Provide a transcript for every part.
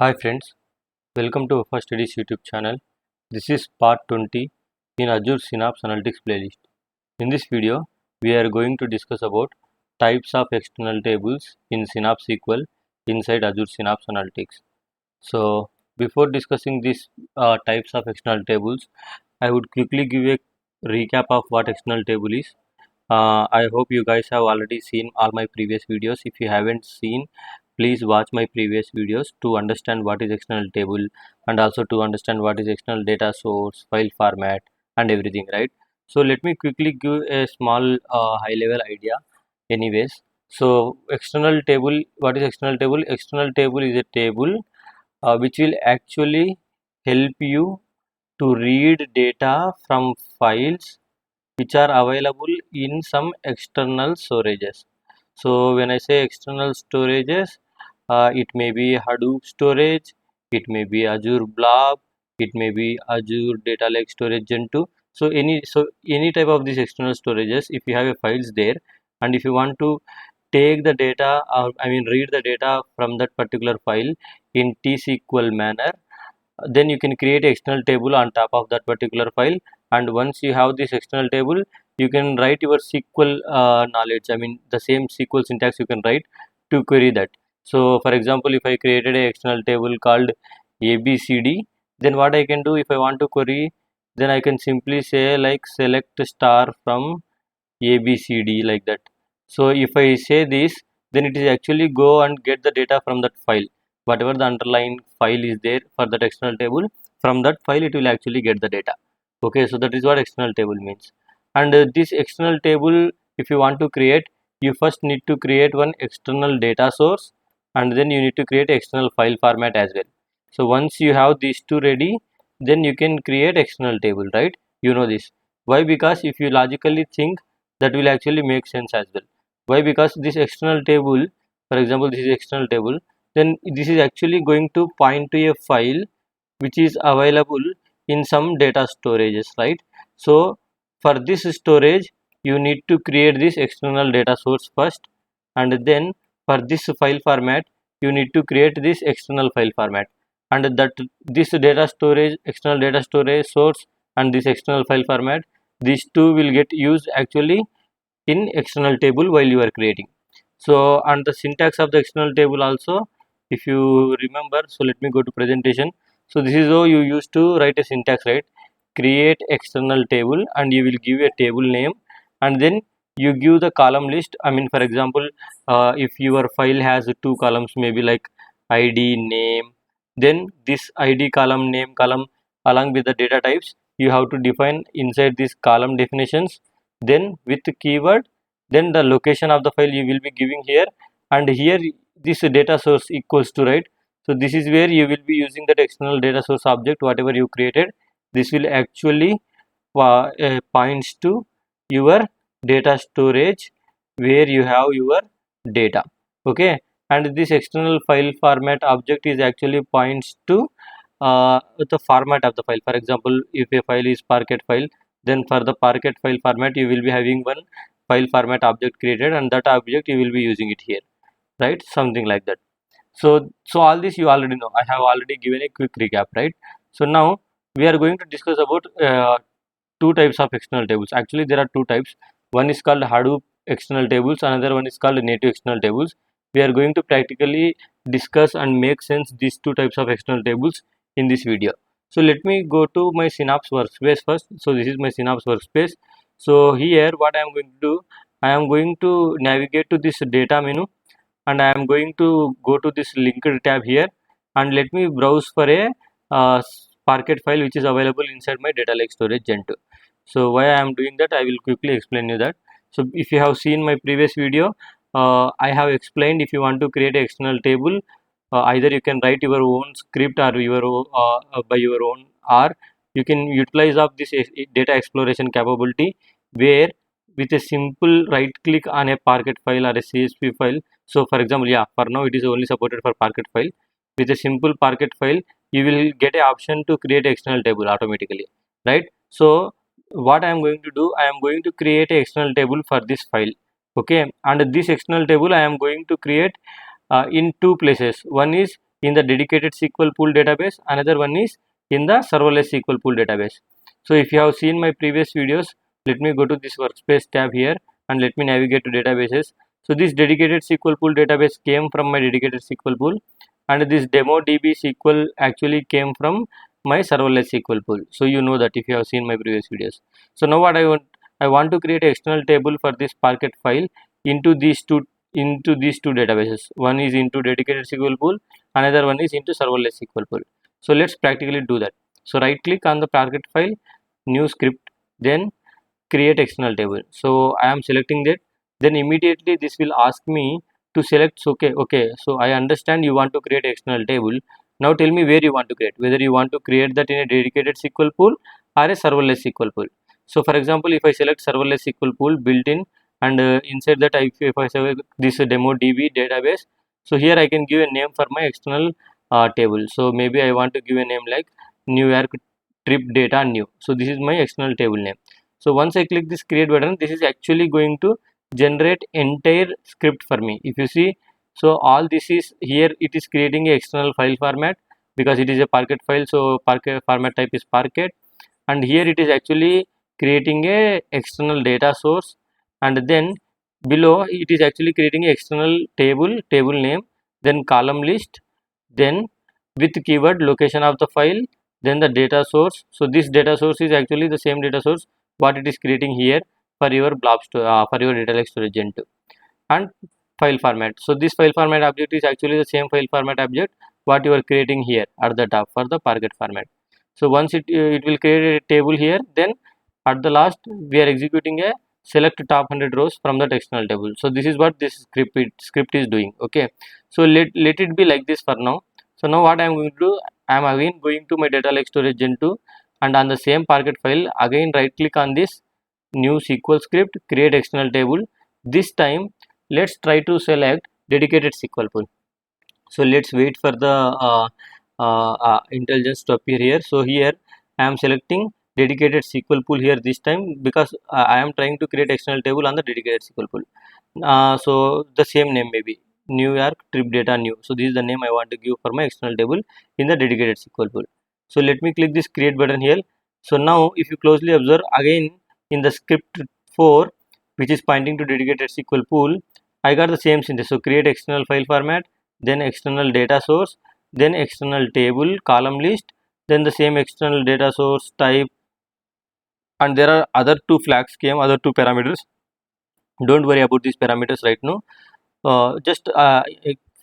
Hi friends, welcome to First Studies YouTube channel. This is part 20 in Azure Synapse Analytics playlist. In this video, we are going to discuss about types of external tables in Synapse SQL inside Azure Synapse Analytics. So before discussing these types of external tables, I would quickly give a recap of what external table is. I hope you guys have already seen all my previous videos. If you haven't seen, please watch my previous videos to understand what is external table and also to understand what is external data source, file format and everything, right? So let me quickly give a small high level idea anyways. So external table, what is external table? External table is a table which will actually help you to read data from files which are available in some external storages. So when I say external storages, it may be Hadoop storage, it may be Azure Blob, it may be Azure Data Lake Storage Gen 2. So any type of these external storages, if you have a files there, and if you want to take the data, read the data from that particular file in T-SQL manner, then you can create an external table on top of that particular file. And once you have this external table, you can write your SQL knowledge, the same SQL syntax you can write to query that. So for example, if I created an external table called ABCD, then what I can do, if I want to query, then I can simply say like select star from ABCD, like that. So if I say this, then it is actually go and get the data from that file, whatever the underlying file is there for that external table. From that file it will actually get the data. Okay, so that is what external table means. And this external table, if you want to create, you first need to create one external data source, and then you need to create external file format as well. So once you have these two ready, then you can create external table, right? You know this. Why? Because if you logically think, that will actually make sense as well. Why? Because this external table, for example, this is external table, then this is actually going to point to a file which is available in some data storages, right? So for this storage, you need to create this external data source first, and then for this file format, you need to create this external file format. And that this data storage, external data storage source, and this external file format, these two will get used actually in external table while you are creating. So and the syntax of the external table also, if you remember, so let me go to presentation. So this is how you used to write a syntax, right? Create external table and you will give a table name, and then you give the column list. For example, if your file has two columns, maybe like id, name, then this id column, name column, along with the data types, you have to define inside these column definitions. Then with the keyword, then the location of the file you will be giving here, and here this data source equals to, right? So this is where you will be using that external data source object, whatever you created. This will actually points to your data storage where you have your data. Okay, and this external file format object is actually points to the format of the file. For example, if a file is parquet file, then for the parquet file format you will be having one file format object created, and that object you will be using it here, right? Something like that. So all this you already know. I have already given a quick recap, right? So now we are going to discuss about two types of external tables. Actually there are two types. One is called Hadoop external tables, another one is called native external tables. We are going to practically discuss and make sense these two types of external tables in this video. So let me go to my Synapse workspace first. So this is my Synapse workspace. So here what I am going to do, I am going to navigate to this data menu, and I am going to go to this linked tab here, and let me browse for a Parquet file which is available inside my data lake storage Gen 2. So why I am doing that, I will quickly explain you that. So if you have seen my previous video, I have explained if you want to create an external table, either you can write your own script or by your own, or you can utilize of this data exploration capability, where with a simple right click on a Parquet file or a CSV file. So for example, yeah, for now it is only supported for Parquet file. With a simple Parquet file, you will get an option to create external table automatically, right? So what I am going to do, I am going to create an external table for this file. Okay, and this external table I am going to create in two places. One is in the dedicated SQL pool database, another one is in the serverless SQL pool database. So if you have seen my previous videos, let me go to this workspace tab here and let me navigate to databases. So this dedicated SQL pool database came from my dedicated SQL pool, and this demo DB SQL actually came from my serverless SQL pool. So you know that if you have seen my previous videos. So now what I want to create an external table for this Parquet file into these two databases. One is into dedicated SQL pool, another one is into serverless SQL pool. So let's practically do that. So right click on the Parquet file, new script, then create external table. So I am selecting that, then immediately this will ask me to select. Okay, so I understand you want to create external table. Now tell me where you want to create, whether you want to create that in a dedicated SQL pool or a serverless SQL pool. So for example, if I select serverless SQL pool built in, and inside that if I select this demo DB database, so here I can give a name for my external table. So maybe I want to give a name like New York trip data new. So this is my external table name. So once I click this create button, this is actually going to generate entire script for me. If you see, so all this is here, it is creating a external file format because it is a Parquet file. So Parquet format type is Parquet, and here it is actually creating a external data source, and then below it is actually creating a external table name, then column list, then with keyword location of the file, then the data source. So this data source is actually the same data source what it is creating here for your for your data lake storage gen 2, and file format. So this file format object is actually the same file format object what you are creating here at the top for the Parquet format. So once it will create a table here, then at the last we are executing a select top 100 rows from that external table. So this is what this script is doing. Okay, so let it be like this for now. So now what I am going to do, I am again going to my data lake storage gen 2, and on the same Parquet file again right click on this new SQL script, create external table. This time let's try to select dedicated SQL pool. So let's wait for the intelligence to appear here. So here I am selecting dedicated SQL pool here this time because I am trying to create external table on the dedicated SQL pool. So the same name maybe New York trip data new. So this is the name I want to give for my external table in the dedicated SQL pool. So let me click this create button here. So now if you closely observe again in the script 4, which is pointing to dedicated SQL pool, I got the same syntax. So create external file format, then external data source, then external table column list, then the same external data source type, and there are other two flags came, other two parameters. Don't worry about these parameters right now. Just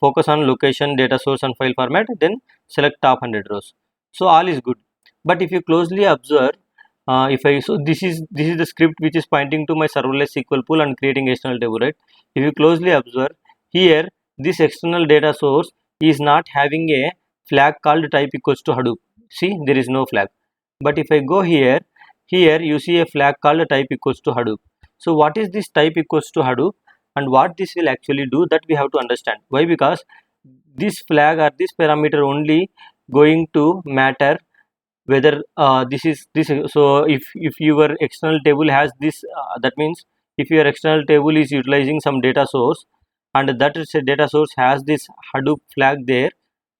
focus on location, data source and file format, then select top 100 rows. So all is good. But if you closely observe, so this is the script which is pointing to my serverless SQL pool and creating external table, right? If you closely observe here, this external data source is not having a flag called type equals to Hadoop. See, there is no flag. But if I go here you see a flag called type equals to Hadoop. So what is this type equals to Hadoop, and what this will actually do, that we have to understand. Why? Because this flag or this parameter only going to matter whether this is this. So if your external table has this, that means if your external table is utilizing some data source and that is a data source has this Hadoop flag there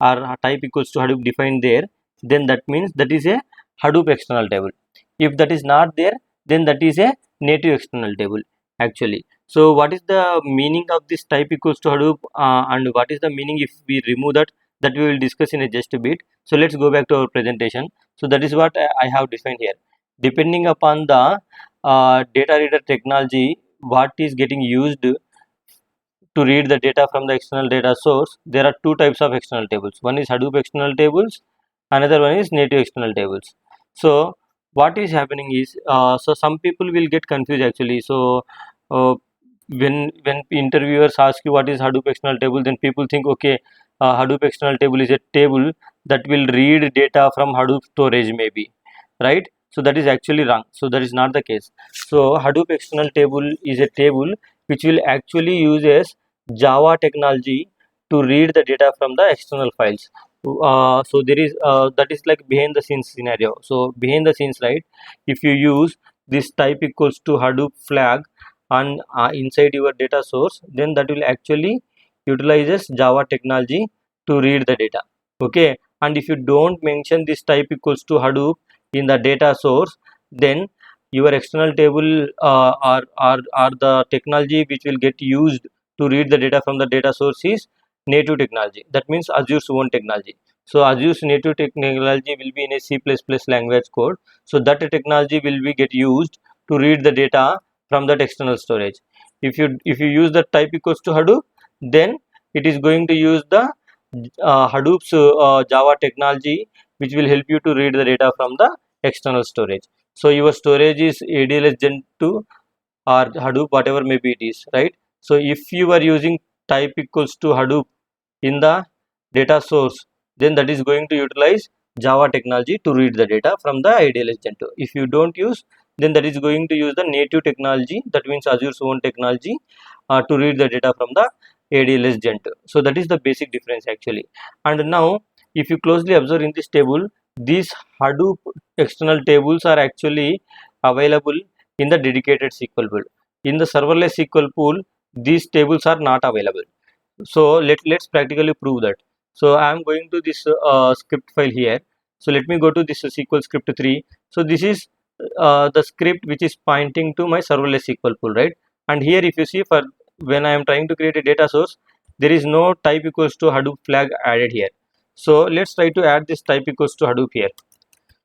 or type equals to Hadoop defined there, then that means that is a Hadoop external table. If that is not there, then that is a native external table actually. So what is the meaning of this type equals to Hadoop, and what is the meaning if we remove that we will discuss in just a bit. So let's go back to our presentation. So that is what I have defined here. Depending upon the data reader technology what is getting used to read the data from the external data source, there are two types of external tables. One is Hadoop external tables, another one is native external tables. So what is happening is, so some people will get confused actually. So when interviewers ask you what is Hadoop external table, then people think, okay, Hadoop external table is a table that will read data from Hadoop storage maybe, right? So that is actually wrong. So that is not the case. So Hadoop external table is a table which will actually uses Java technology to read the data from the external files. So there is that is like behind the scenes scenario. So behind the scenes, right, if you use this type equals to Hadoop flag and inside your data source, then that will actually utilizes Java technology to read the data. Okay, and if you don't mention this type equals to Hadoop in the data source, then your external table or the technology which will get used to read the data from the data source is native technology. That means Azure's own technology. So Azure's native technology will be in a C++ language code. So that technology will be get used to read the data from that external storage. If you use the type equals to Hadoop, then it is going to use the Hadoop's Java technology, which will help you to read the data from the external storage. So your storage is ADLS Gen 2 or Hadoop, whatever maybe it is, right? So if you are using type equals to Hadoop in the data source, then that is going to utilize Java technology to read the data from the ADLS Gen 2. If you don't use, then that is going to use the native technology, that means Azure's own technology, to read the data from the ADLS Gen 2. So that is the basic difference actually. And now if you closely observe in this table, these Hadoop external tables are actually available in the dedicated SQL pool. In the serverless SQL pool, these tables are not available. So let's practically prove that. So I am going to this script file here. So let me go to this SQL script 3. So this is the script which is pointing to my serverless SQL pool, right? And here if you see, for when I am trying to create a data source, there is no type equals to Hadoop flag added here. So let's try to add this type equals to Hadoop here.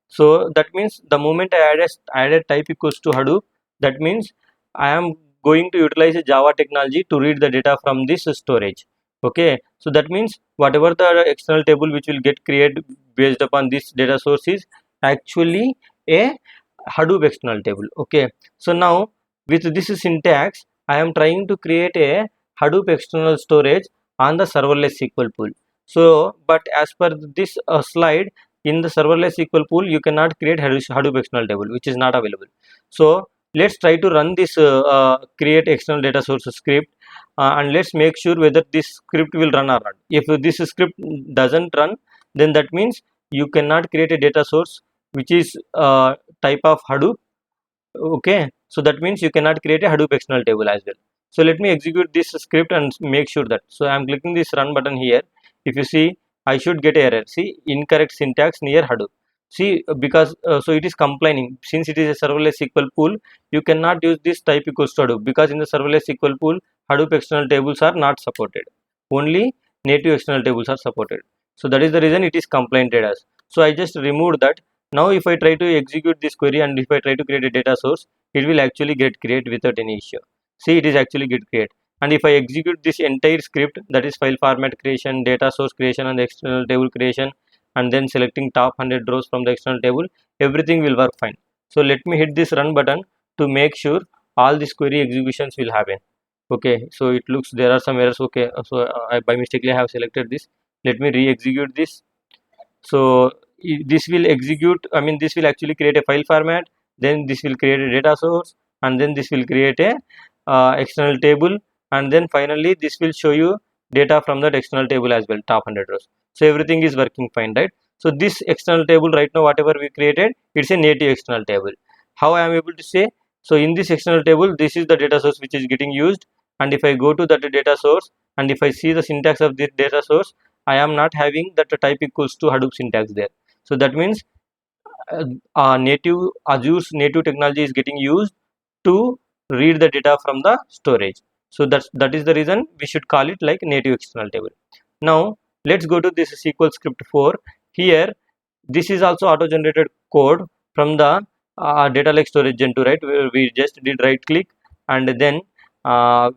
So that means the moment I added type equals to Hadoop, that means I am going to utilize a Java technology to read the data from this storage. Okay, so that means whatever the external table which will get created based upon this data source is actually a Hadoop external table. Okay, so now with this syntax, I am trying to create a Hadoop external storage on the serverless SQL pool. So, but as per this slide, in the serverless SQL pool, you cannot create Hadoop external table, which is not available. So let's try to run this create external data source script, and let's make sure whether this script will run or not. If this script doesn't run, then that means you cannot create a data source which is type of Hadoop. Okay, so that means you cannot create a Hadoop external table as well. So let me execute this script and make sure that. So I am clicking this run button here. If you see, I should get error. See, incorrect syntax near Hadoop. See, because so it is complaining, since it is a serverless SQL pool, you cannot use this type equals to Hadoop, because in the serverless SQL pool, Hadoop external tables are not supported. Only native external tables are supported. So that is the reason it is complained as. So I just removed that. Now if I try to execute this query and if I try to create a data source, it will actually get created without any issue. See, it is actually get created. And if I execute this entire script, that is file format creation, data source creation and external table creation, and then selecting top 100 rows from the external table, everything will work fine. So let me hit this run button to make sure all these query executions will happen. Okay, so it looks there are some errors. Okay, so I by mistakenly have selected this. Let me re-execute this. So this will execute, I mean this will actually create a file format, then this will create a data source, and then this will create a external table, and then finally this will show you data from that external table as well, top 100 rows. So everything is working fine, right? So this external table right now, whatever we created, it's a native external table. How I am able to say? So in this external table, this is the data source which is getting used, and if I go to that data source and if I see the syntax of this data source, I am not having that type equals to Hadoop syntax there. So that means native Azure's native technology is getting used to read the data from the storage. So that is the reason we should call it like native external table. Now let's go to this SQL script 4. Here this is also auto generated code from the data lake storage gen 2, right? We just did right click and then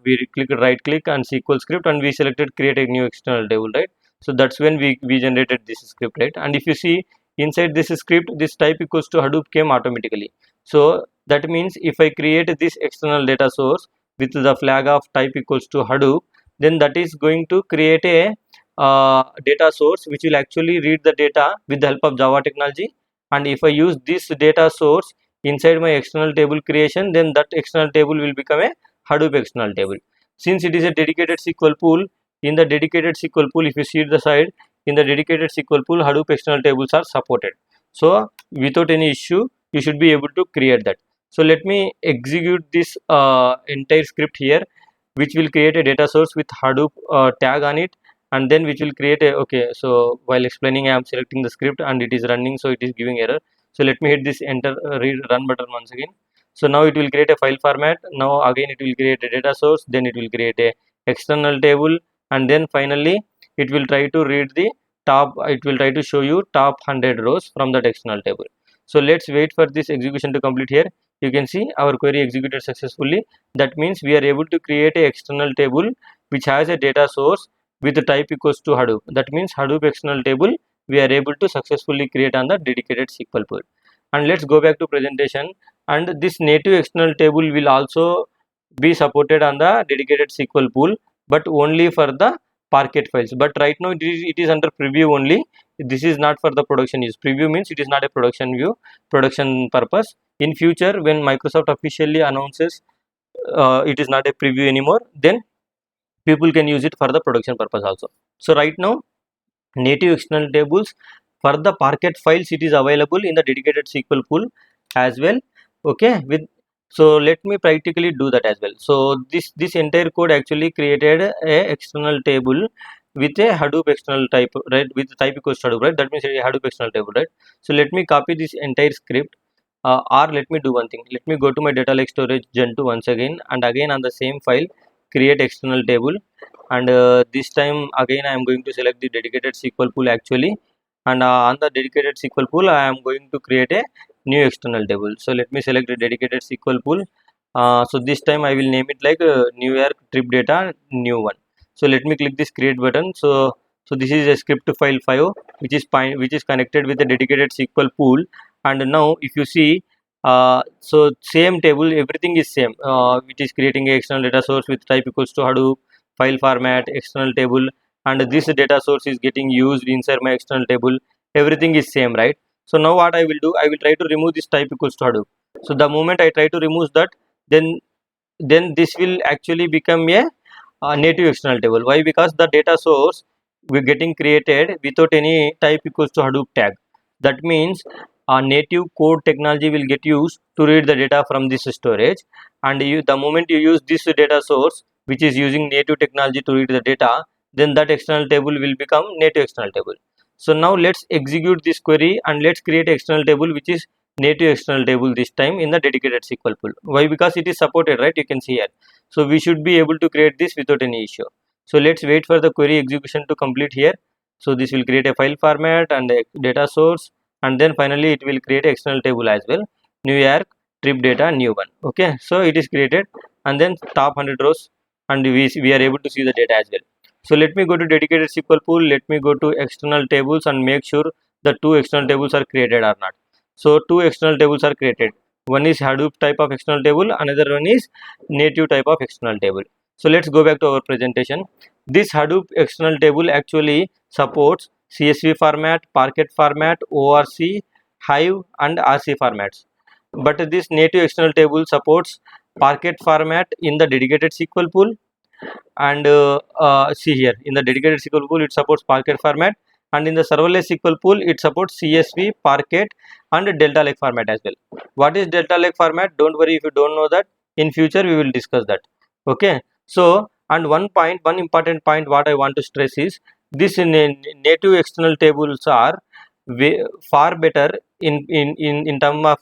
we clicked right click and SQL script and we selected create a new external table, right? So that's when we generated this script, right? And if you see inside this script, this type equals to Hadoop came automatically. So that means if I create this external data source with the flag of type equals to Hadoop, then that is going to create a data source which will actually read the data with the help of Java technology. And if I use this data source inside my external table creation, then that external table will become a Hadoop external table. Since it is a dedicated SQL pool, in the dedicated SQL pool, if you see the side, in the dedicated SQL pool, Hadoop external tables are supported. So without any issue, you should be able to create that. So let me execute this entire script here, which will create a data source with Hadoop tag on it, and then which will create a, okay, so while explaining I am selecting the script and it is running, so it is giving error. So let me hit this enter read run button once again. So now it will create a file format. Now again it will create a data source, then it will create a external table, and then finally it will try to read the top, it will try to show you top 100 rows from that external table. So let's wait for this execution to complete. Here you can see our query executed successfully. That means we are able to create a external table which has a data source with the type equals to Hadoop. That means Hadoop external table we are able to successfully create on the dedicated SQL pool. And let's go back to presentation, and this native external table will also be supported on the dedicated SQL pool, but only for the Parquet files. But right now it is under preview only. This is not for the production use. Preview means it is not a production view, production purpose. In future, when Microsoft officially announces it is not a preview anymore, then people can use it for the production purpose also. So right now native external tables for the Parquet files, it is available in the dedicated SQL pool as well. Okay, with, so let me practically do that as well. So this entire code actually created a external table with a Hadoop external type, right, with the type equals to Hadoop, right? That means a Hadoop external table, right? So let me copy this entire script, or let me do one thing. Let me go to my data lake storage gen2 once again, and again on the same file create external table, and this time again I am going to select the dedicated SQL pool actually, and on the dedicated SQL pool I am going to create a new external table. So let me select the dedicated SQL pool. So this time I will name it like New York trip data new one. So let me click this create button. So this is a script file 5 which is connected with the dedicated SQL pool. And now if you see, so same table, everything is same, which is creating a external data source with type equals to Hadoop, file format, external table, and this data source is getting used inside my external table. Everything is same, right? So now what I will do, I will try to remove this type equals to Hadoop. So the moment I try to remove that, then this will actually become a native external table. Why? Because the data source we getting created without any type equals to Hadoop tag. That means a native code technology will get used to read the data from this storage, and the moment you use this data source which is using native technology to read the data, then that external table will become native external table. So now let's execute this query and let's create external table which is native external table this time in the dedicated SQL pool. Why? Because it is supported, right? You can see here. So we should be able to create this without any issue. So let's wait for the query execution to complete here. So this will create a file format and a data source, and then finally it will create external table as well, New York trip data new one. Okay, so it is created, and then top 100 rows, and we are able to see the data as well. So let me go to dedicated SQL pool, let me go to external tables and make sure the two external tables are created or not. So two external tables are created. One is Hadoop type of external table, another one is native type of external table. So let's go back to our presentation. This Hadoop external table actually supports CSV format, Parquet format, ORC, Hive and RC formats. But this native external table supports Parquet format in the dedicated SQL pool, and see here in the dedicated SQL pool it supports Parquet format, and in the serverless SQL pool it supports CSV, Parquet and Delta Lake format as well. What is Delta Lake format? Don't worry if you don't know that, in future we will discuss that. Okay, so and one important point what I want to stress is this native external tables are far better in term of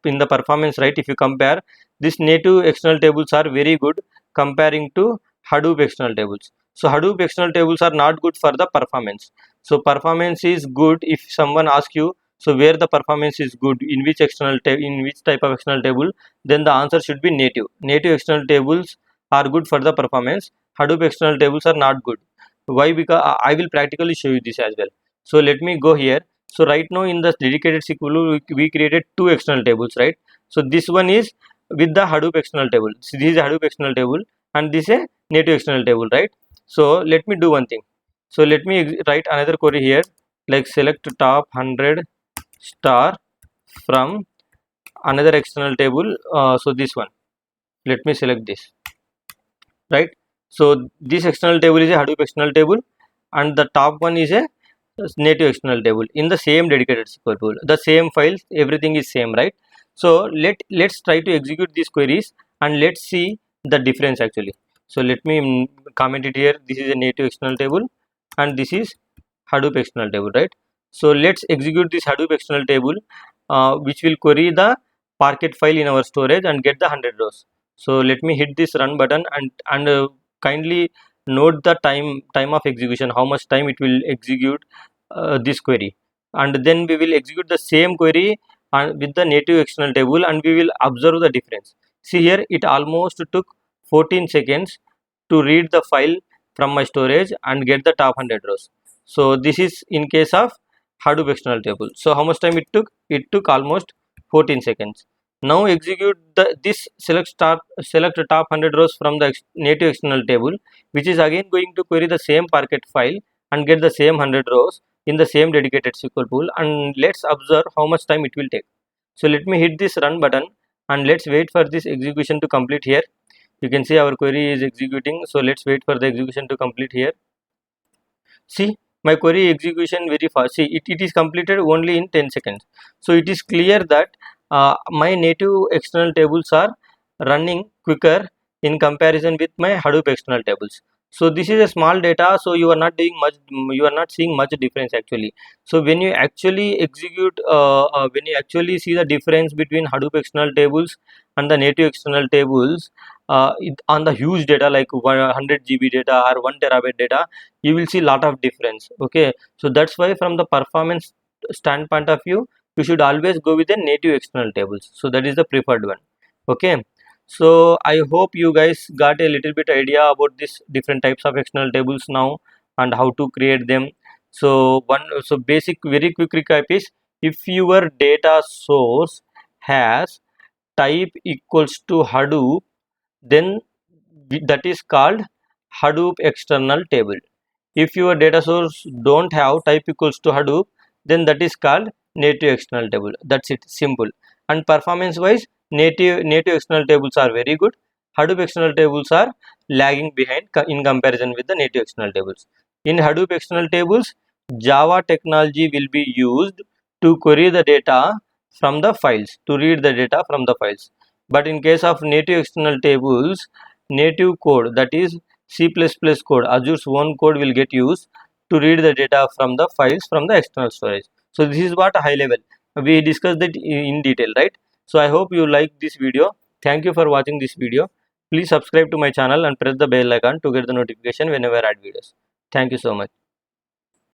in the performance, right? If you compare, this native external tables are very good comparing to Hadoop external tables. So Hadoop external tables are not good for the performance. So performance is good if someone asks you, so where the performance is good, in which in which type of external table, then the answer should be native. Native external tables are good for the performance. Hadoop external tables are not good. Why? Because I will practically show you this as well. So let me go here. So right now in the dedicated SQL we created two external tables, right? So this one is with the Hadoop external table. So this is a Hadoop external table and this is a native external table, right? So let me do one thing. So let me write another query here, like select top 100 star from another external table. So this one, let me select this, right? So this external table is a Hadoop external table, and the top one is a native external table in the same dedicated SQL pool. The same files, everything is same, right? So let's try to execute these queries and let's see the difference actually. So let me comment it here. This is a native external table, and this is Hadoop external table, right? So let's execute this Hadoop external table, which will query the Parquet file in our storage and get the 100 rows. So let me hit this run button and kindly note the time of execution, how much time it will execute this query, and then we will execute the same query with the native external table, and we will observe the difference. See here, it almost took 14 seconds to read the file from my storage and get the top 100 rows. So this is in case of Hadoop external table. So how much time it took? It took almost 14 seconds. Now execute this select top 100 rows from the native external table, which is again going to query the same Parquet file and get the same 100 rows in the same dedicated SQL pool, and let's observe how much time it will take. So let me hit this run button and let's wait for this execution to complete. Here you can see our query is executing, so let's wait for the execution to complete. Here see, my query execution very fast. See, it is completed only in 10 seconds. So it is clear that my native external tables are running quicker in comparison with my Hadoop external tables. So this is a small data, so you are not doing much, you are not seeing much difference actually. So when you actually execute, when you actually see the difference between Hadoop external tables and the native external tables, on the huge data like 100 GB data or 1 terabyte data, you will see lot of difference. Okay, so that's why from the performance standpoint of view, you should always go with the native external tables. So that is the preferred one. Okay, so I hope you guys got a little bit idea about this different types of external tables now and how to create them. So basic very quick recap is, if your data source has type equals to Hadoop, then that is called Hadoop external table. If your data source don't have type equals to Hadoop, then that is called native external table. That's it, simple. And performance wise, native external tables are very good. Hadoop external tables are lagging behind in comparison with the native external tables. In Hadoop external tables, Java technology will be used to query the data from the files, to read the data from the files. But in case of native external tables, native code, that is C++ code, Azure's own code, will get used to read the data from the files from the external storage. So this is what a high level we discussed that in detail, right? So I hope you like this video. Thank you for watching this video. Please subscribe to my channel and press the bell icon to get the notification whenever I add videos. Thank you so much.